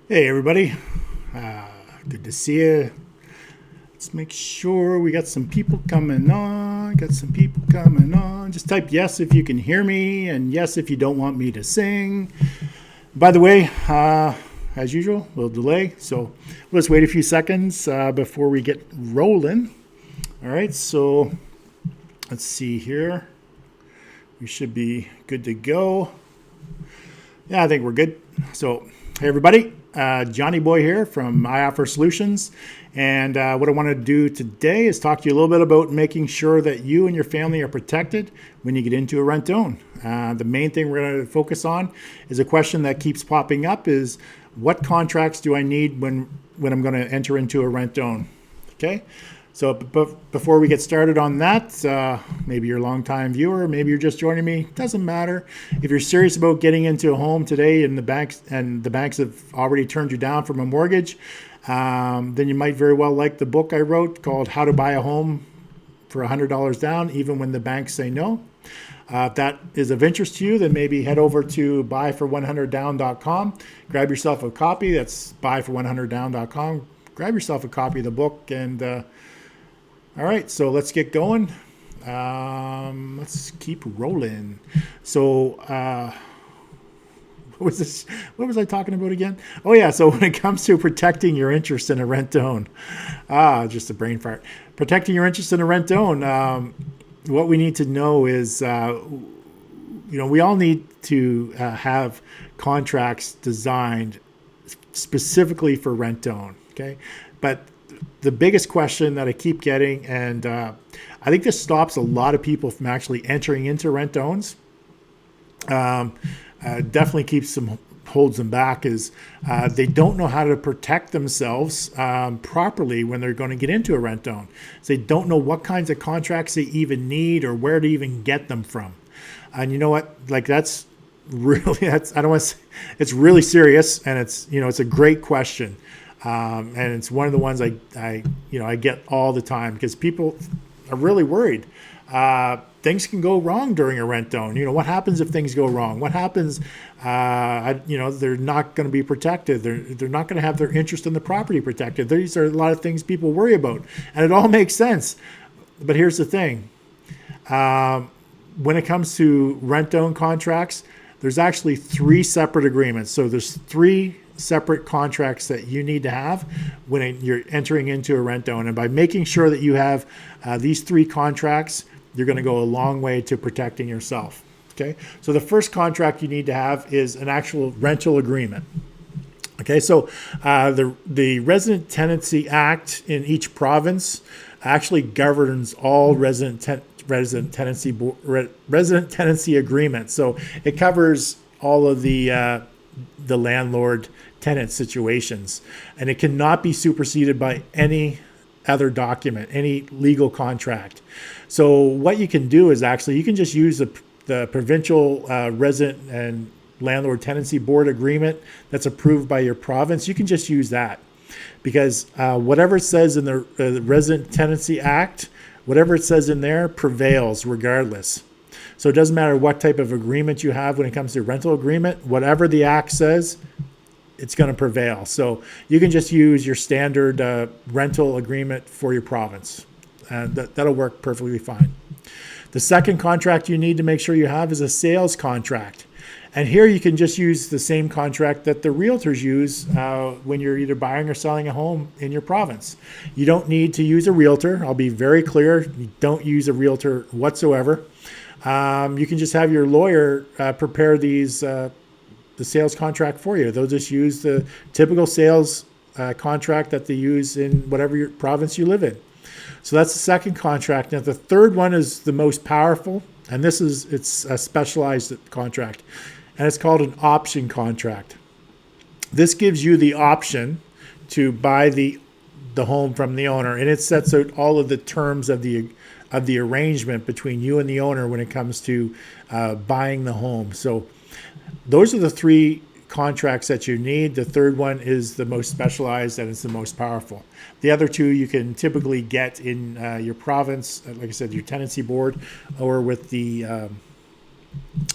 Hey everybody, good to see you. Let's make sure we got some people coming on. Got some people coming on. Just type yes if you can hear me, and yes if you don't want me to sing. By the way, as usual, we'll delay, so let's wait a few seconds before we get rolling. All right, so let's see here. We should be good to go. Yeah, I think we're good. So, hey everybody, Johnny Boy here from I Offer Solutions. And what I want to do today is talk to you a little bit about making sure that you and your family are protected when you get into a rent-own. The main thing we're going to focus on is a question that keeps popping up is what contracts do I need when I'm going to enter into a rent-own? Okay. So before we get started on that, maybe you're a longtime viewer, maybe you're just joining me. Doesn't matter. If you're serious about getting into a home today, and the banks have already turned you down from a mortgage, then you might very well like the book I wrote called "How to Buy a Home for $100 Down, Even When the Banks Say No." If that is of interest to you, then maybe head over to buyfor100down.com. Grab yourself a copy. That's buyfor100down.com. Grab yourself a copy of the book and. All right, so let's get going. Let's keep rolling. So, what was this? What was I talking about again? Oh yeah. So when it comes to protecting your interest in a rent-own, just a brain fart. Protecting your interest in a rent-own. What we need to know is, we all need to have contracts designed specifically for rent-own. Okay, but the biggest question that I keep getting, and I think this stops a lot of people from actually entering into rent-owns, definitely holds them back, is they don't know how to protect themselves properly when they're going to get into a rent-own. So they don't know what kinds of contracts they even need or where to even get them from. And you know what? Like that's really, I don't want to say, it's really serious, and it's a great question. And it's one of the ones I get all the time because people are really worried. Things can go wrong during a rent-own. What happens if things go wrong? What happens? They're not going to be protected. They're not going to have their interest in the property protected. These are a lot of things people worry about, and it all makes sense. But here's the thing: when it comes to rent-own contracts, there's actually 3 separate agreements. So there's 3 separate contracts that you need to have when you're entering into a rent-own. And by making sure that you have these 3 contracts, you're going to go a long way to protecting yourself. Okay, so the first contract you need to have is an actual rental agreement. Okay, so the Resident Tenancy Act in each province actually governs all resident tenancy agreements. So it covers all of the landlord tenant situations, and it cannot be superseded by any other document, any legal contract. So what you can do is actually you can just use the provincial resident and landlord tenancy board agreement that's approved by your province. You can just use that because whatever it says in the Resident Tenancy Act, whatever it says in there prevails regardless. So it doesn't matter what type of agreement you have when it comes to rental agreement, whatever the act says, it's going to prevail. So you can just use your standard rental agreement for your province. And that'll work perfectly fine. The second contract you need to make sure you have is a sales contract. And here you can just use the same contract that the realtors use when you're either buying or selling a home in your province. You don't need to use a realtor. I'll be very clear. You don't use a realtor whatsoever. You can just have your lawyer prepare the sales contract for you. They'll just use the typical sales contract that they use in whatever your province you live in. So that's the second contract. Now the third one is the most powerful, and it's a specialized contract, and it's called an option contract. This gives you the option to buy the home from the owner, and it sets out all of the terms of the arrangement between you and the owner when it comes to buying the home. So those are the 3 contracts that you need. The third one is the most specialized and it's the most powerful. The other 2 you can typically get in your province, like I said, your tenancy board, or with your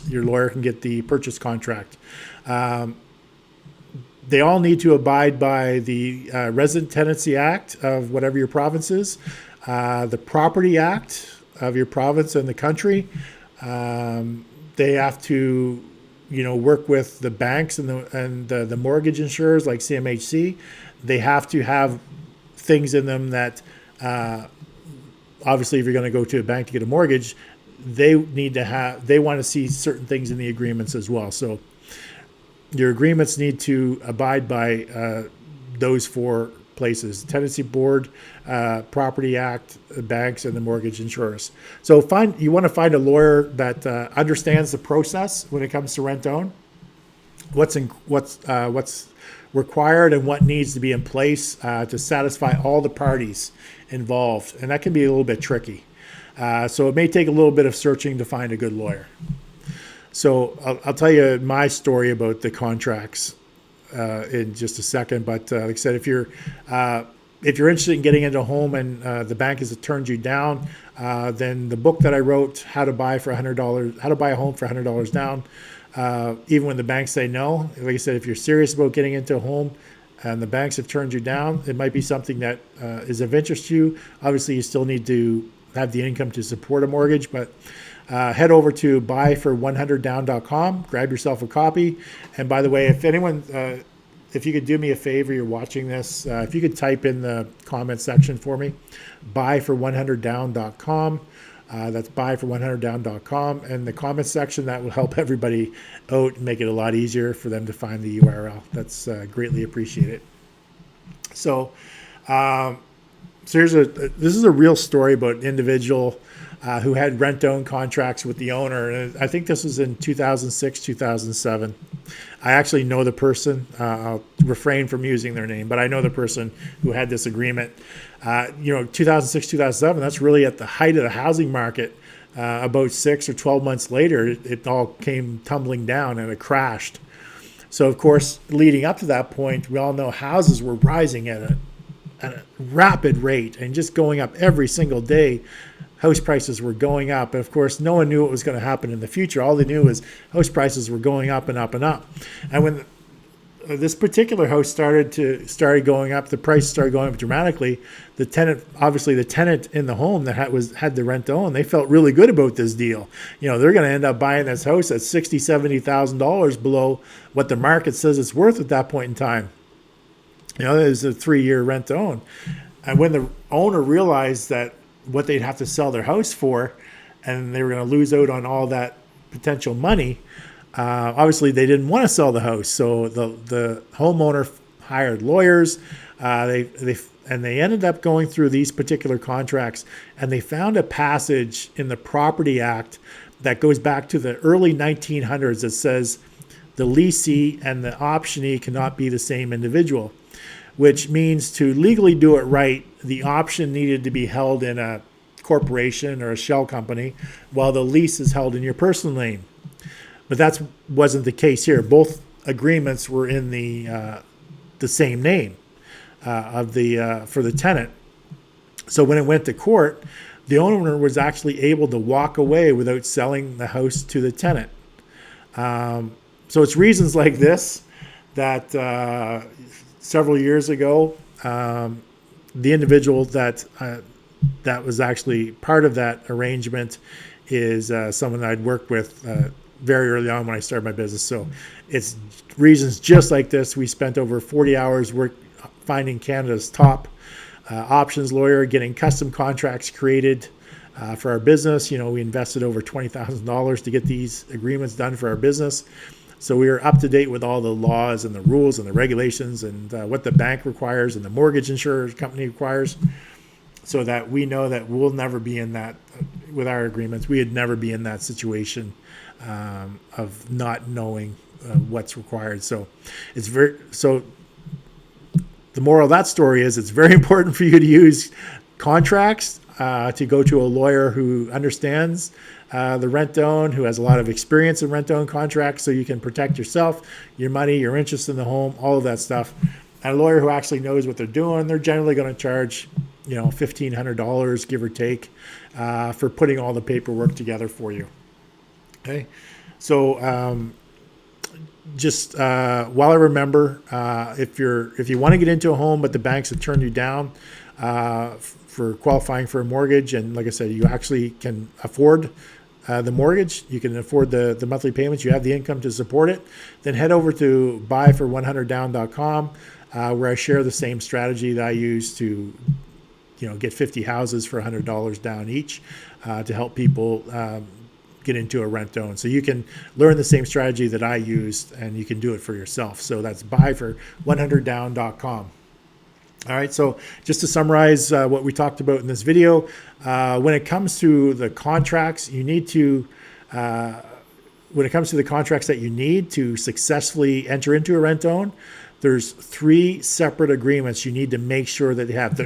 lawyer can get the purchase contract. they all need to abide by the Resident Tenancy Act of whatever your province is, the Property Act of your province and the country. They have to, work with the banks and the mortgage insurers like CMHC. They have to have things in them that, obviously, if you're going to go to a bank to get a mortgage, they want to see certain things in the agreements as well. So your agreements need to abide by those four places: Tenancy Board, Property Act, banks, and the mortgage insurers. So you want to find a lawyer that understands the process when it comes to rent own, what's required and what needs to be in place to satisfy all the parties involved, and that can be a little bit tricky. So it may take a little bit of searching to find a good lawyer. So I'll tell you my story about the contracts in just a second. But like I said, if you're interested in getting into a home and the bank has turned you down, then the book that I wrote, How to Buy a Home for $100 Down, even when the banks say no, like I said, if you're serious about getting into a home and the banks have turned you down, it might be something that is of interest to you. Obviously, you still need to have the income to support a mortgage, but head over to buyfor100down.com, grab yourself a copy. And by the way, if anyone, if you could do me a favor, you're watching this, if you could type in the comment section for me, buyfor100down.com. That's buyfor100down.com. And the comment section, that will help everybody out and make it a lot easier for them to find the URL. That's greatly appreciated. So, this is a real story about an individual who had rent-own contracts with the owner. And I think this was in 2006, 2007. I actually know the person. I'll refrain from using their name, but I know the person who had this agreement. 2006, 2007, that's really at the height of the housing market. About 6 or 12 months later, it all came tumbling down and it crashed. So, of course, leading up to that point, we all know houses were rising at a rapid rate and just going up every single day. House prices were going up. And of course, no one knew what was going to happen in the future. All they knew was house prices were going up and up and up. And when this particular house started going up, the price started going up dramatically. The tenant in the home that had the rent own, they felt really good about this deal. They're going to end up buying this house at $60,000, $70,000 below what the market says it's worth at that point in time. It was a 3-year rent to own. And when the owner realized that what they'd have to sell their house for, and they were going to lose out on all that potential money, obviously they didn't want to sell the house. So the homeowner hired lawyers. They ended up going through these particular contracts, and they found a passage in the Property Act that goes back to the early 1900s that says the leasee and the optionee cannot be the same individual, which means to legally do it right, the option needed to be held in a corporation or a shell company, while the lease is held in your personal name. But that wasn't the case here. Both agreements were in the same name for the tenant. So when it went to court, the owner was actually able to walk away without selling the house to the tenant. So it's reasons like this that several years ago, the individual that was actually part of that arrangement is someone that I'd worked with very early on when I started my business. So it's reasons just like this. We spent over 40 hours finding Canada's top options lawyer, getting custom contracts created for our business. We invested over $20,000 to get these agreements done for our business. So we are up to date with all the laws and the rules and the regulations and what the bank requires and the mortgage insurance company requires, so that we know that we'll never be in that, with our agreements, we'd never be in that situation of not knowing what's required. So the moral of that story is it's very important for you to use contracts, to go to a lawyer who understands the rent-own, who has a lot of experience in rent-own contracts, so you can protect yourself, your money, your interest in the home, all of that stuff. And a lawyer who actually knows what they're doing. They're generally going to charge, $1,500, give or take, for putting all the paperwork together for you. Okay, so just while I remember, if you want to get into a home, but the banks have turned you down for qualifying for a mortgage, and like I said, you actually can afford the mortgage, you can afford the monthly payments, you have the income to support it, then head over to buyfor100down.com, where I share the same strategy that I use to get 50 houses for $100 down each to help people get into a rent own. So you can learn the same strategy that I used, and you can do it for yourself. So that's buyfor100down.com. All right, so just to summarize what we talked about in this video, when it comes to the contracts, you need to, when it comes to the contracts that you need to successfully enter into a rent own, there's 3 separate agreements you need to make sure that they have.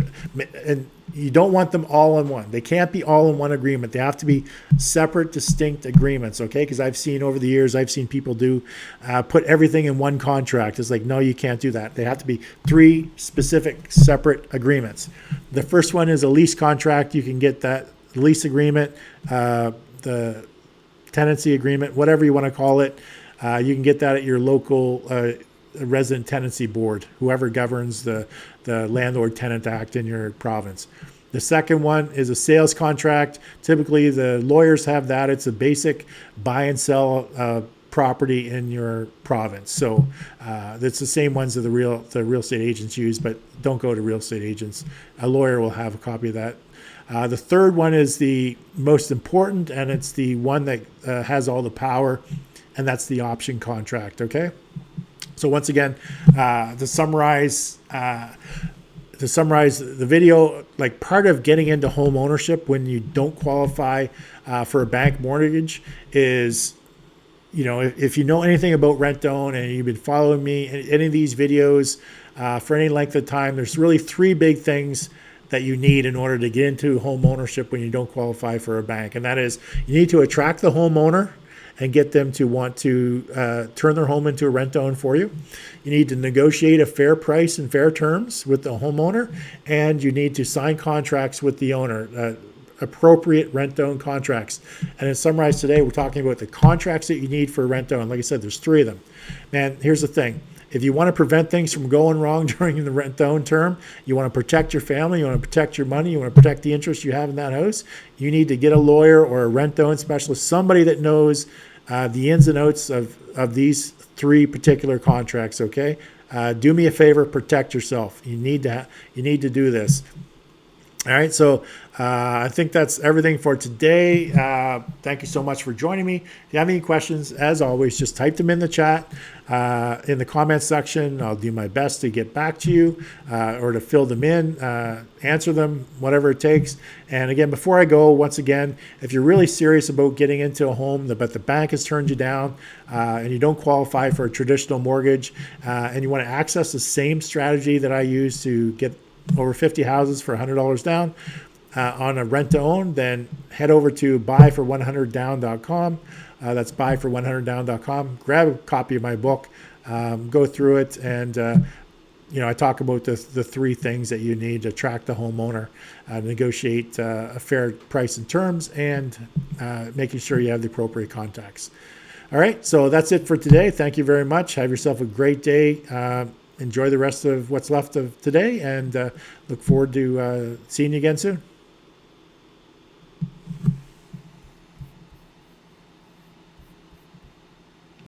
And you don't want them all in one. They can't be all in one agreement. They have to be separate, distinct agreements, okay? Because I've seen over the years, I've seen people put everything in one contract. It's like, no, you can't do that. They have to be 3 specific, separate agreements. The first one is a lease contract. You can get that lease agreement, the tenancy agreement, whatever you want to call it. You can get that at your local resident tenancy board, whoever governs the Landlord-Tenant Act in your province. The second one is a sales contract. Typically, the lawyers have that. It's a basic buy and sell property in your province. So it's the same ones that the real estate agents use, but don't go to real estate agents. A lawyer will have a copy of that. The third one is the most important, and it's the one that has all the power, and that's the option contract, okay? So once again, to summarize the video, like part of getting into home ownership when you don't qualify for a bank mortgage is, if you know anything about rent own and you've been following me in any of these videos for any length of time, there's really 3 big things that you need in order to get into home ownership when you don't qualify for a bank. And that is, you need to attract the homeowner and get them to want to turn their home into a rent own for you. You need to negotiate a fair price and fair terms with the homeowner, and you need to sign contracts with the owner, appropriate rent own contracts. And in summarize today, we're talking about the contracts that you need for a rent own. Like I said, there's 3 of them. Man, here's the thing. If you want to prevent things from going wrong during the rent own term, you want to protect your family, you want to protect your money, you want to protect the interest you have in that house, you need to get a lawyer or a rent own specialist, somebody that knows the ins and outs of these 3 particular contracts, okay? Do me a favor, protect yourself. You need to do this. All right, so I think that's everything for today. Thank you so much for joining me. If you have any questions, as always, just type them in the chat, in the comments section. I'll do my best to get back to you or to fill them in, answer them, whatever it takes. And again, before I go, once again, if you're really serious about getting into a home, but the bank has turned you down and you don't qualify for a traditional mortgage, and you want to access the same strategy that I use to get over 50 houses for $100 down on a rent to own, then head over to buyfor100down.com. That's buyfor100down.com. Grab a copy of my book, go through it, and I talk about the 3 things that you need to attract the homeowner, negotiate a fair price and terms, and making sure you have the appropriate contacts. All right, so that's it for today. Thank you very much. Have yourself a great day. Enjoy the rest of what's left of today, and look forward to seeing you again soon.